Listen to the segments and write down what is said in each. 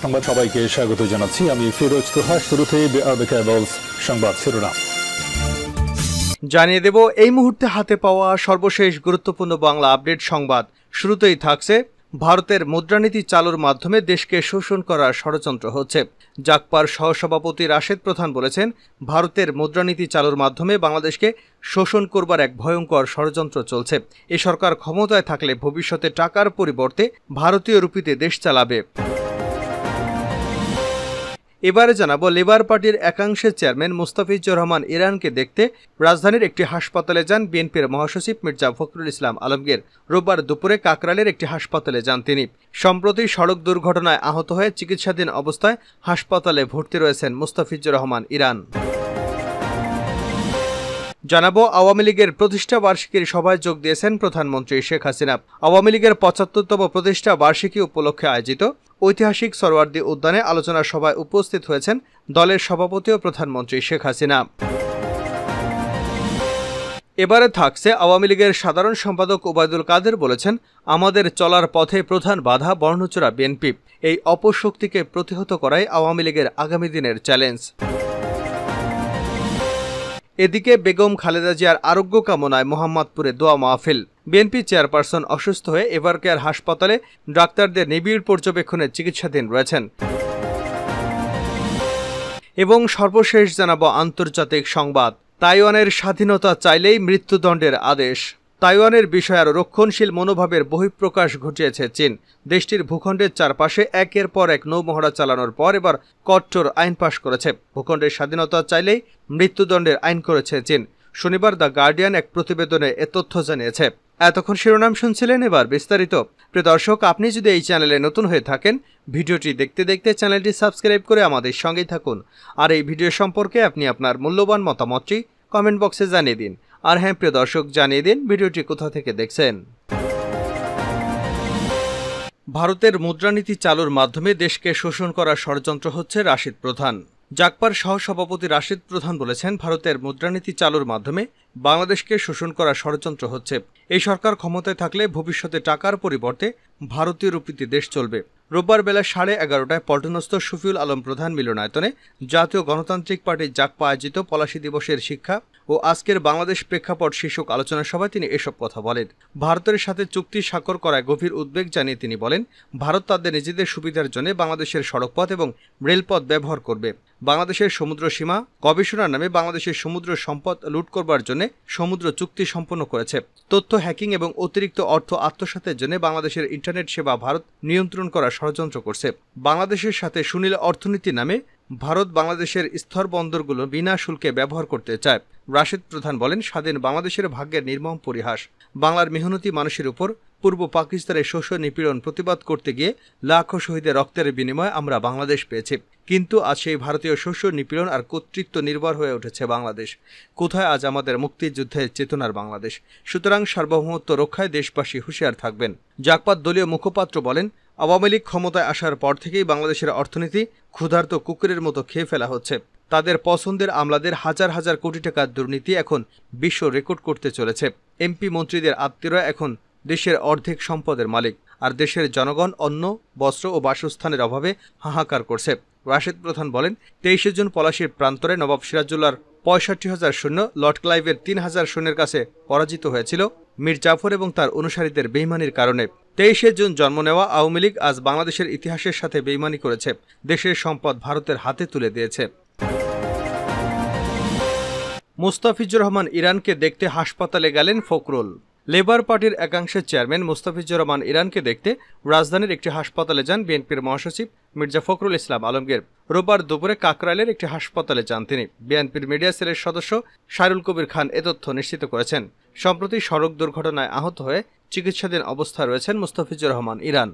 সংবাদ সবাইকে স্বাগত জানাচ্ছি আমি ফিরোজ তোহা। শুরুতেই সংবাদ শিরোনাম জানিয়ে দেব এই মুহূর্তে হাতে পাওয়া সর্বশেষ গুরুত্বপূর্ণ বাংলা আপডেট সংবাদ। শুরুতেই থাকছে ভারতের মুদ্রানীতি চালুর মাধ্যমে দেশকে শোষণ করার ষড়যন্ত্র হচ্ছে। জাগপার সহসভাপতি রাশেদ প্রধান বলেছেন, ভারতের মুদ্রানীতি চালুর মাধ্যমে বাংলাদেশকে শোষণ করবার এক ভয়ঙ্কর ষড়যন্ত্র চলছে। এ সরকার ক্ষমতায় থাকলে ভবিষ্যতে টাকার পরিবর্তে ভারতীয় রুপিতে দেশ চালাবে। এবারে জানাবো, লেবার পার্টির একাংশের চেয়ারম্যান মুস্তাফিজুর রহমান ইরানকে দেখতে রাজধানীর একটি হাসপাতালে যান বিএনপির মহাসচিব মির্জা ফখরুল ইসলাম আলমগীর। রোববার দুপুরে কাকরাইলের একটি হাসপাতালে যান তিনি। সম্প্রতি সড়ক দুর্ঘটনায় আহত হয়ে চিকিৎসাধীন অবস্থায় হাসপাতালে ভর্তি রয়েছেন মুস্তাফিজুর রহমান ইরান। জানাবো, আওয়ামী লীগের প্রতিষ্ঠা বার্ষিকীর সভায় যোগ দিয়েছেন প্রধানমন্ত্রী শেখ হাসিনা। আওয়ামী লীগের ৭৫তম প্রতিষ্ঠা বার্ষিকী উপলক্ষে আয়োজিত ঐতিহাসিক সরোয়ার্দী উদ্যানে আলোচনা সভায় উপস্থিত হয়েছেন দলের সভাপতি ও প্রধানমন্ত্রী শেখ হাসিনা। এবারে থাকছে, আওয়ামী লীগের সাধারণ সম্পাদক ওবায়দুল কাদের বলেছেন, আমাদের চলার পথে প্রধান বাধা বর্ণচোরা বিএনপি। এই অপশক্তিকে প্রতিহত করাই আওয়ামী লীগের আগামী দিনের চ্যালেঞ্জ। এদিকে বেগম খালেদা জিয়ার আরোগ্য কামনায় মোহাম্মদপুরে দোয়া মাহফিল। বিএনপি চেয়ারপারসন অসুস্থ হয়ে এভারকেয়ার হাসপাতালে ডাক্তারদের নিবিড় পর্যবেক্ষণে চিকিৎসাধীন রয়েছেন। এবং সর্বশেষ জানাবো আন্তর্জাতিক সংবাদ। তাইওয়ানের স্বাধীনতা চাইলেই মৃত্যুদণ্ডের আদেশ। তাইওয়ানের বিষয়ে আরও রক্ষণশীল মনোভাবের বহিঃপ্রকাশ ঘটিয়েছে চীন। দেশটির ভূখণ্ডের চারপাশে একের পর এক নৌমহড়া চালানোর পর এবার কঠোর আইন পাশ করেছে। ভূখণ্ডের স্বাধীনতা চাইলেই মৃত্যুদণ্ডের আইন করেছে চীন। শনিবার দ্য গার্ডিয়ান এক প্রতিবেদনে এ তথ্য জানিয়েছে। এতক্ষণ শিরোনাম শুনছিলেন, এবার বিস্তারিত। প্রিয় দর্শক, আপনি যদি এই চ্যানেলে নতুন হয়ে থাকেন, ভিডিওটি দেখতে দেখতে চ্যানেলটি সাবস্ক্রাইব করে আমাদের সঙ্গেই থাকুন। আর এই ভিডিও সম্পর্কে আপনি আপনার মূল্যবান মতামতটি কমেন্ট বক্সে জানিয়ে দিন। আর হ্যাঁ প্রিয় দর্শক, জানিয়ে দিন ভিডিওটি কোথা থেকে দেখছেন। ভারতের মুদ্রানীতি চালুর মাধ্যমে দেশকে শোষণ করার ষড়যন্ত্র হচ্ছে রাশিদ প্রধান। জাগপার সহসভাপতি রাশিদ প্রধান বলেছেন, ভারতের মুদ্রানীতি চালুর মাধ্যমে বাংলাদেশকে শোষণ করার ষড়যন্ত্র হচ্ছে। এই সরকার ক্ষমতায় থাকলে ভবিষ্যতে টাকার পরিবর্তে ভারতীয় রুপিতে দেশ চলবে। রোববার বেলা 11:30টায় পল্টনস্থ শফিউল আলম প্রধান মিলনায়তনে জাতীয় গণতান্ত্রিক পার্টি জাগপা আয়োজিত পলাশী দিবসের শিক্ষা ও আজকের বাংলাদেশ প্রেক্ষাপট শীর্ষক আলোচনা সভায় তিনি এসব কথা বলেন। ভারতের সাথে চুক্তি স্বাক্ষর করায় গভীর উদ্বেগ জানিয়ে তিনি বলেন, ভারত তাদের নিজেদের সুবিধার জন্য বাংলাদেশের সড়কপথ এবং রেলপথ ব্যবহার করবে। বাংলাদেশের সমুদ্র সীমা গবেষণার নামে বাংলাদেশের সমুদ্র সম্পদ লুট করবার জন্য সমুদ্র চুক্তি সম্পন্ন করেছে। তথ্য হ্যাকিং এবং অতিরিক্ত অর্থ আত্মসাতের জন্য বাংলাদেশের ইন্টারনেট সেবা ভারত নিয়ন্ত্রণ করার ষড়যন্ত্র করছে। বাংলাদেশের সাথে সুনীল অর্থনীতির নামে ভারত বাংলাদেশের স্থলবন্দরগুলো বিনা শুল্কে ব্যবহার করতে চায়। রাশিদ প্রধান বলেন, স্বাধীন বাংলাদেশের ভাগ্যের নির্মম পরিহাস। বাংলার মেহনতি মানুষের উপর পূর্ব পাকিস্তানের শোষণ নিপীড়ন প্রতিবাদ করতে গিয়ে লাখো শহীদের রক্তের বিনিময়ে আমরা বাংলাদেশ পেয়েছি। কিন্তু আজ সেই ভারতীয় শোষণ নিপীড়ন আর কর্তৃত্ব নির্ভর হয়ে উঠেছে বাংলাদেশ। কোথায় আজ আমাদের মুক্তিযুদ্ধের চেতনার বাংলাদেশ? সুতরাং সার্বভৌমত্ব রক্ষায় দেশবাসী হুঁশিয়ার থাকবেন। জাগপাত দলীয় মুখপাত্র বলেন, আওয়ামী লীগ ক্ষমতায় আসার পর থেকেই বাংলাদেশের অর্থনীতি ক্ষুধার্ত কুকুরের মতো খেয়ে ফেলা হচ্ছে। তাদের পছন্দের আমলাদের হাজার হাজার কোটি টাকার দুর্নীতি এখন বিশ্ব রেকর্ড করতে চলেছে। এমপি মন্ত্রীদের আত্মীয়রা এখন দেশের অর্ধেক সম্পদের মালিক, আর দেশের জনগণ অন্ন, বস্ত্র ও বাসস্থানের অভাবে হাহাকার করছে। রাশিদ প্রধান বলেন, 23 জুন পলাশীর প্রান্তরে নবাব সিরাজউল্লাহর 65,000 সৈন্য লর্ড ক্লাইভের 3,000 সৈন্যের কাছে পরাজিত হয়েছিল মীর জাফর এবং তার অনুসারীদের বেইমানির কারণে। 23 জুন জন্ম নেওয়া আওয়ামী লীগ আজ বাংলাদেশের ইতিহাসের সাথে বেইমানি করেছে, দেশের সম্পদ ভারতের হাতে তুলে দিয়েছে। মুস্তাফিজুর রহমান ইরানকে দেখতে হাসপাতালে গেলেন ফখরুল। লেবার পার্টির একাংশের চেয়ারম্যান মুস্তাফিজুর রহমান ইরানকে দেখতে রাজধানীর একটি হাসপাতালে যান বিএনপির মহাসচিব মির্জা ফখরুল ইসলাম আলমগীর। রোববার দুপুরে কাকরাইলের একটি হাসপাতালে যান তিনি। বিএনপির মিডিয়া সেলের সদস্য শায়রুল কবির খান এ তথ্য নিশ্চিত করেছেন। সম্প্রতি সড়ক দুর্ঘটনায় আহত হয়ে চিকিৎসাধীন অবস্থায় রয়েছেন মুস্তাফিজুর রহমান ইরান।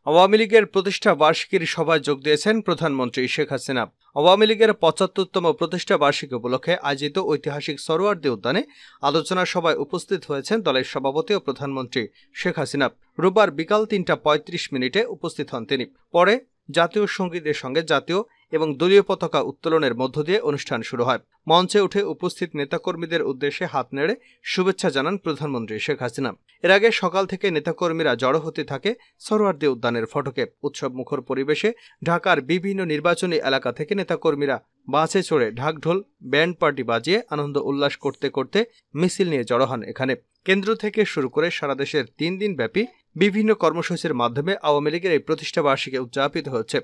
আওয়ামী লীগের প্রতিষ্ঠা বার্ষিকীর সভায় যোগ দিয়েছেন প্রধানমন্ত্রী শেখ হাসিনা। আওয়ামী লীগের ৭৫তম প্রতিষ্ঠা বার্ষিকী উপলক্ষে আয়োজিত ঐতিহাসিক সরোয়ার্দী উদ্যানে আলোচনা সভায় উপস্থিত হয়েছেন দলের সভাপতি ও প্রধানমন্ত্রী শেখ হাসিনা। রোববার বিকাল ৩:৩৫ উপস্থিত হন তিনি। পরে জাতীয় সঙ্গীতের সঙ্গে জাতীয় এবং দলীয় পতাকা উত্তোলনের মধ্য দিয়ে অনুষ্ঠান শুরু হয়। মঞ্চে উঠে উপস্থিত নেতাকর্মীদের উদ্দেশ্যে হাত নেড়ে শুভেচ্ছা জানান প্রধানমন্ত্রী শেখ হাসিনা। এর আগে সকাল থেকে নেতাকর্মীরা জড়ো হতে থাকে সরোয়ার্দী উদ্যানের ফটকে। উৎসব মুখর পরিবেশে ঢাকার বিভিন্ন নির্বাচনী এলাকা থেকে নেতাকর্মীরা বাসে চড়ে ঢাকঢোল ব্যান্ড পার্টি বাজিয়ে আনন্দ উল্লাস করতে করতে মিছিল নিয়ে জড়ো হন এখানে। কেন্দ্র থেকে শুরু করে সারা দেশের 3 দিন ব্যাপী বিভিন্ন কর্মসূচির মাধ্যমে আওয়ামী লীগের এই প্রতিষ্ঠাবার্ষিকী উদযাপিত হচ্ছে।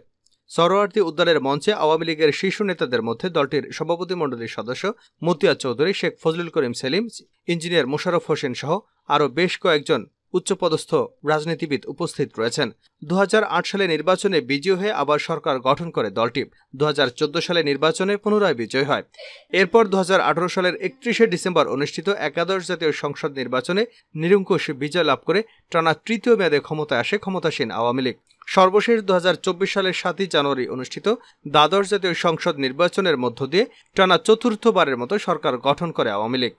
সরোয়ার্দী উদ্যানের মঞ্চে আওয়ামী লীগের শীর্ষ নেতাদের মধ্যে দলটির সভাপতিমণ্ডলীর সদস্য মতিয়া চৌধুরী, শেখ ফজলুল করিম সেলিম, ইঞ্জিনিয়ার মোশাররফ হোসেন সহ আরও বেশ কয়েকজন উচ্চপদস্থ রাজনীতিবিদ উপস্থিত রয়েছেন। 2008 সালে নির্বাচনে বিজয়ী হয়ে আবার সরকার গঠন করে দলটি। 2014 সালে নির্বাচনে পুনরায় বিজয় হয়। এরপর 2018 সালের 31শে ডিসেম্বর অনুষ্ঠিত একাদশ জাতীয় সংসদ নির্বাচনে নিরঙ্কুশ বিজয় লাভ করে টানা তৃতীয় মেয়াদে ক্ষমতায় আসে ক্ষমতাসীন আওয়ামী লীগ। সর্বশেষ 2024 সালের 7 জানুয়ারি অনুষ্ঠিত দ্বাদশ জাতীয় সংসদ নির্বাচনের মধ্য দিয়ে টানা চতুর্থবারের মতো সরকার গঠন করে আওয়ামী লীগ।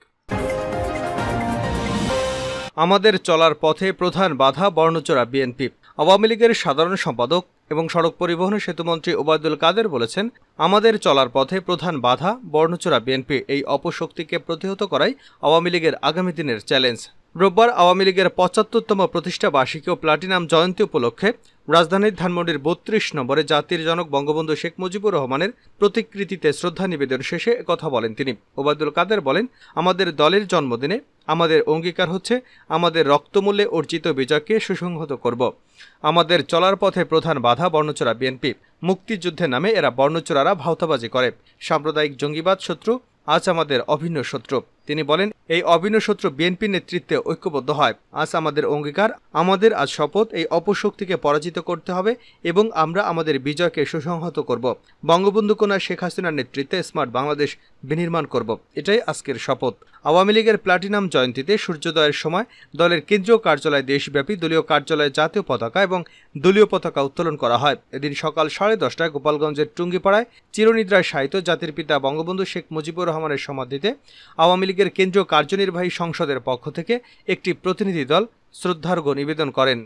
আমাদের চলার পথে প্রধান বাধা বর্ণচোরা বিএনপি। আওয়ামী লীগের সাধারণ সম্পাদক এবং সড়ক পরিবহন সেতুমন্ত্রী ওবায়দুল কাদের বলেছেন, আমাদের চলার পথে প্রধান বাধা বর্ণচোরা বিএনপি। এই অপশক্তিকে প্রতিহত করাই আওয়ামী লীগের আগামী দিনের চ্যালেঞ্জ। রোববার আওয়ামী লীগের 75তম প্রতিষ্ঠা বার্ষিকী ও প্লাটিনাম জয়ন্তী উপলক্ষে রাজধানীর ধানমন্ডির 32 নম্বরে জাতির জনক বঙ্গবন্ধু শেখ মুজিবুর রহমানের প্রতিকৃতিতে শ্রদ্ধা নিবেদন শেষে একথা বলেন তিনি। ওবায়দুল কাদের বলেন, আমাদের দলের জন্মদিনে আমাদের অঙ্গীকার হচ্ছে আমাদের রক্তমূল্যে অর্জিত বিজয়কে সুসংহত করব। আমাদের চলার পথে প্রধান বাধা বর্ণচোরা বিএনপি। মুক্তিযুদ্ধের নামে এরা বর্ণচোরারা ভাওতাবাজি করে। সাম্প্রদায়িক জঙ্গিবাদ শত্রু আজ আমাদের অভিন্ন শত্রু। তিনি বলেন, এই অভিন্ন শত্রু বিএনপির নেতৃত্বে ঐক্যবদ্ধ হয়। আজ আমাদের অঙ্গীকার, আমাদের আজ শপথ, এই অপশক্তিকে পরাজিত করতে হবে এবং আমরা আমাদের বিজয়কে সুসংহত করব। বঙ্গবন্ধু কন্যা শেখ হাসিনার নেতৃত্বে স্মার্ট বাংলাদেশ বিনির্মাণ করব। এটাই আজকের শপথ। আওয়ামী লীগের প্লাটিনাম জয়ন্তীতে সূর্যোদয়ের সময় দলের কেন্দ্রীয় কার্যালয় দেশব্যাপী দলীয় কার্যালয়ে জাতীয় পতাকা এবং দলীয় পতাকা উত্তোলন করা হয়। এদিন সকাল 10:30টায় গোপালগঞ্জের টুঙ্গিপাড়ায় চিরনিদ্রায় শায়িত জাতির পিতা বঙ্গবন্ধু শেখ মুজিবুর রহমানের সমাধিতে আওয়ামী লীগের কেন্দ্রীয় কার্যনির্বাহী সংসদের পক্ষ থেকে একটি প্রতিনিধি দল শ্রদ্ধার্ঘ্য নিবেদন করেন।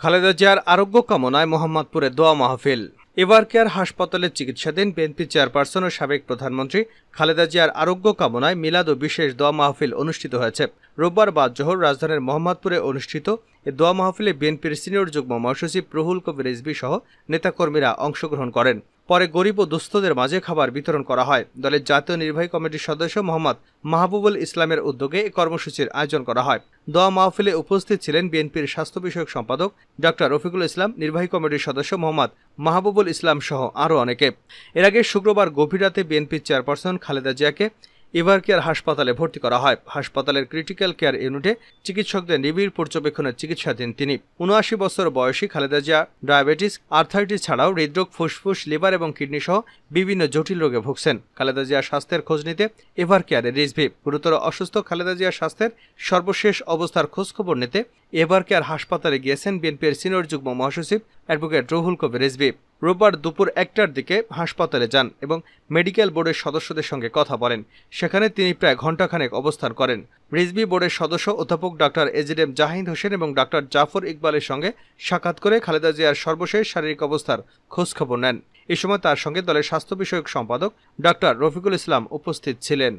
খালেদা জিয়ার আরোগ্য কামনায় মোহাম্মদপুরে দোয়া মাহফিল। এভারকেয়ার হাসপাতালে চিকিৎসাধীন বিএনপি চেয়ারপারসন ও সাবেক প্রধানমন্ত্রী খালেদা জিয়ার আরোগ্য কামনায় মিলাদ ও বিশেষ দোয়া মাহফিল অনুষ্ঠিত হয়েছে। রোববার বাদ জোহর রাজধানীর মোহাম্মদপুরে অনুষ্ঠিত এ দোয়া মাহফিলে বিএনপির সিনিয়র যুগ্ম মহাসচিব রুহুল কবির রিজভী সহ নেতাকর্মীরা অংশগ্রহণ করেন। পরে গরিব ও দুস্থদের মাঝে খাবার বিতরণ করা হয়। দলের জাতীয় নির্বাহী কমিটির সদস্য মোহাম্মদ মাহবুবুল ইসলামের উদ্যোগে এই কর্মসূচির আয়োজন করা হয়। দোয়া মাহফিলে উপস্থিত ছিলেন বিএনপির স্বাস্থ্য বিষয়ক সম্পাদক ডক্টর রফিকুল ইসলাম, নির্বাহী কমিটির সদস্য মোহাম্মদ মাহবুবুল ইসলাম সহ আরও অনেকে। এর আগে শুক্রবার গভীর রাতে বিএনপির চেয়ারপারসন খালেদা জিয়াকে এভারকেয়ার হাসপাতালে ভর্তি করা হয়। হাসপাতালের ক্রিটিক্যাল কেয়ার ইউনিটে চিকিৎসকদের নিবিড় পর্যবেক্ষণে চিকিৎসাধীন তিনি। ৭৯ বছর বয়সী খালেদা জিয়া ডায়াবেটিস, আর্থাইটিস ছাড়াও হৃদরোগ, ফুসফুস, লিভার এবং কিডনি সহ বিভিন্ন জটিল রোগে ভুগছেন। খালেদা জিয়ার স্বাস্থ্যের খোঁজ নিতে এভারকেয়ারের রিজভী। গুরুতর অসুস্থ খালেদা জিয়ার স্বাস্থ্যের সর্বশেষ অবস্থার খোঁজখবর নিতে এভারকেয়ার হাসপাতালে গিয়েছেন বিএনপির সিনিয়র যুগ্ম মহাসচিব অ্যাডভোকেট রুহুল কবির রিজভী। রোববার দুপুর 1টার দিকে হাসপাতালে যান এবং মেডিকেল বোর্ডের সদস্যদের সঙ্গে কথা বলেন। সেখানে তিনি প্রায় ঘণ্টাখানেক অবস্থান করেন। রিজভী বোর্ডের সদস্য অধ্যাপক ডক্টর এজিএম জাহিদ হোসেন এবং ডক্টর জাফর ইকবালের সঙ্গে সাক্ষাৎ করে খালেদা জিয়ার সর্বশেষ শারীরিক অবস্থার খোঁজখবর নেন। এ সময় তার সঙ্গে দলের স্বাস্থ্য বিষয়ক সম্পাদক ডক্টর রফিকুল ইসলাম উপস্থিত ছিলেন।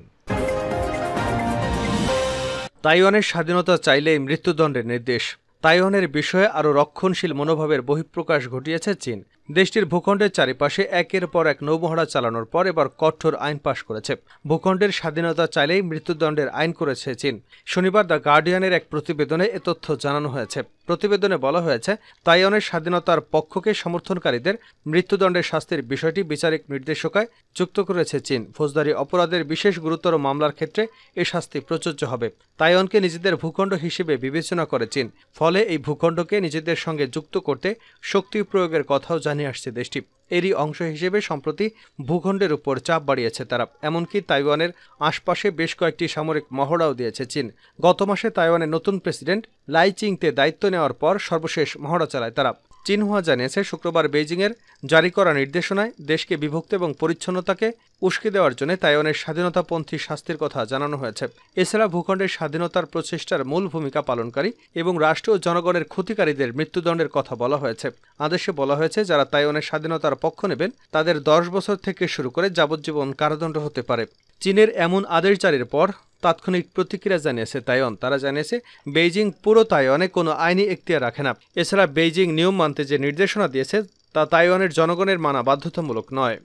তাইওয়ানের স্বাধীনতা চাইলেই মৃত্যুদণ্ডের নির্দেশ। তাইওয়ানের বিষয়ে আরও রক্ষণশীল মনোভাবের বহিঃপ্রকাশ ঘটিয়েছে চীন। দেশটির ভূখণ্ডের চারিপাশে একের পর এক নৌমহড়া চালানোর পর এবার কঠোর আইন পাশ করেছে। ভূখণ্ডের স্বাধীনতা চাইলেই মৃত্যুদণ্ডের আইন করেছে চীন। শনিবার দ্য গার্ডিয়ানের এক প্রতিবেদনে এ তথ্য জানানো হয়েছে। প্রতিবেদনে বলা হয়েছে, তাইওয়ানের স্বাধীনতার পক্ষকে সমর্থনকারীদের মৃত্যুদণ্ডের শাস্তির বিষয়টি বিচারিক নির্দেশিকায় যুক্ত করেছে চীন। ফৌজদারি অপরাধের বিশেষ গুরুতর মামলার ক্ষেত্রে এ শাস্তি প্রযোজ্য হবে। তাইওয়ানকে নিজেদের ভূখণ্ড হিসেবে বিবেচনা করে চীন। ফলে এই ভূখণ্ডকে নিজেদের সঙ্গে যুক্ত করতে শক্তি প্রয়োগের কথাও জানিয়ে আসছে দেশটি। এরই অংশ হিসেবে সম্প্রতি ভূখণ্ডের উপর চাপ বাড়িয়েছে তারা। এমনকি তাইওয়ানের আশপাশে বেশ কয়েকটি সামরিক মহড়াও দিয়েছে চীন। গত মাসে তাইওয়ানের নতুন প্রেসিডেন্ট লাই চিংতে দায়িত্ব নেওয়ার পর সর্বশেষ মহড়া চালায় তারা। চীনহুয়া জানিয়েছে, শুক্রবার বেইজিংয়ের জারি করা নির্দেশনায় দেশকে বিভক্ত এবং পরিচ্ছন্নতাকে উস্কে দেওয়ার জন্য তাইওয়ানের স্বাধীনতাপন্থী শাস্তির কথা জানানো হয়েছে। এছাড়া ভূখণ্ডের স্বাধীনতার প্রচেষ্টার মূল ভূমিকা পালনকারী এবং রাষ্ট্র ও জনগণের ক্ষতিকারীদের মৃত্যুদণ্ডের কথা বলা হয়েছে। আদেশে বলা হয়েছে, যারা তাইওয়ানের স্বাধীনতার পক্ষ নেবেন তাদের 10 বছর থেকে শুরু করে যাবজ্জীবন কারাদণ্ড হতে পারে। চীনের এমন আদেশ জারির পর তাৎক্ষণিক প্রতিক্রিয়া জানিয়েছে তাইওয়ান। তারা জানিয়েছে, বেইজিং পুরো তাইওয়ানে কোনো আইনি এখতিয়ার রাখে না। এছাড়া বেইজিং নিয়ম মানতে যে নির্দেশনা দিয়েছে তা তাইওয়ানের জনগণের মানা বাধ্যতামূলক নয়।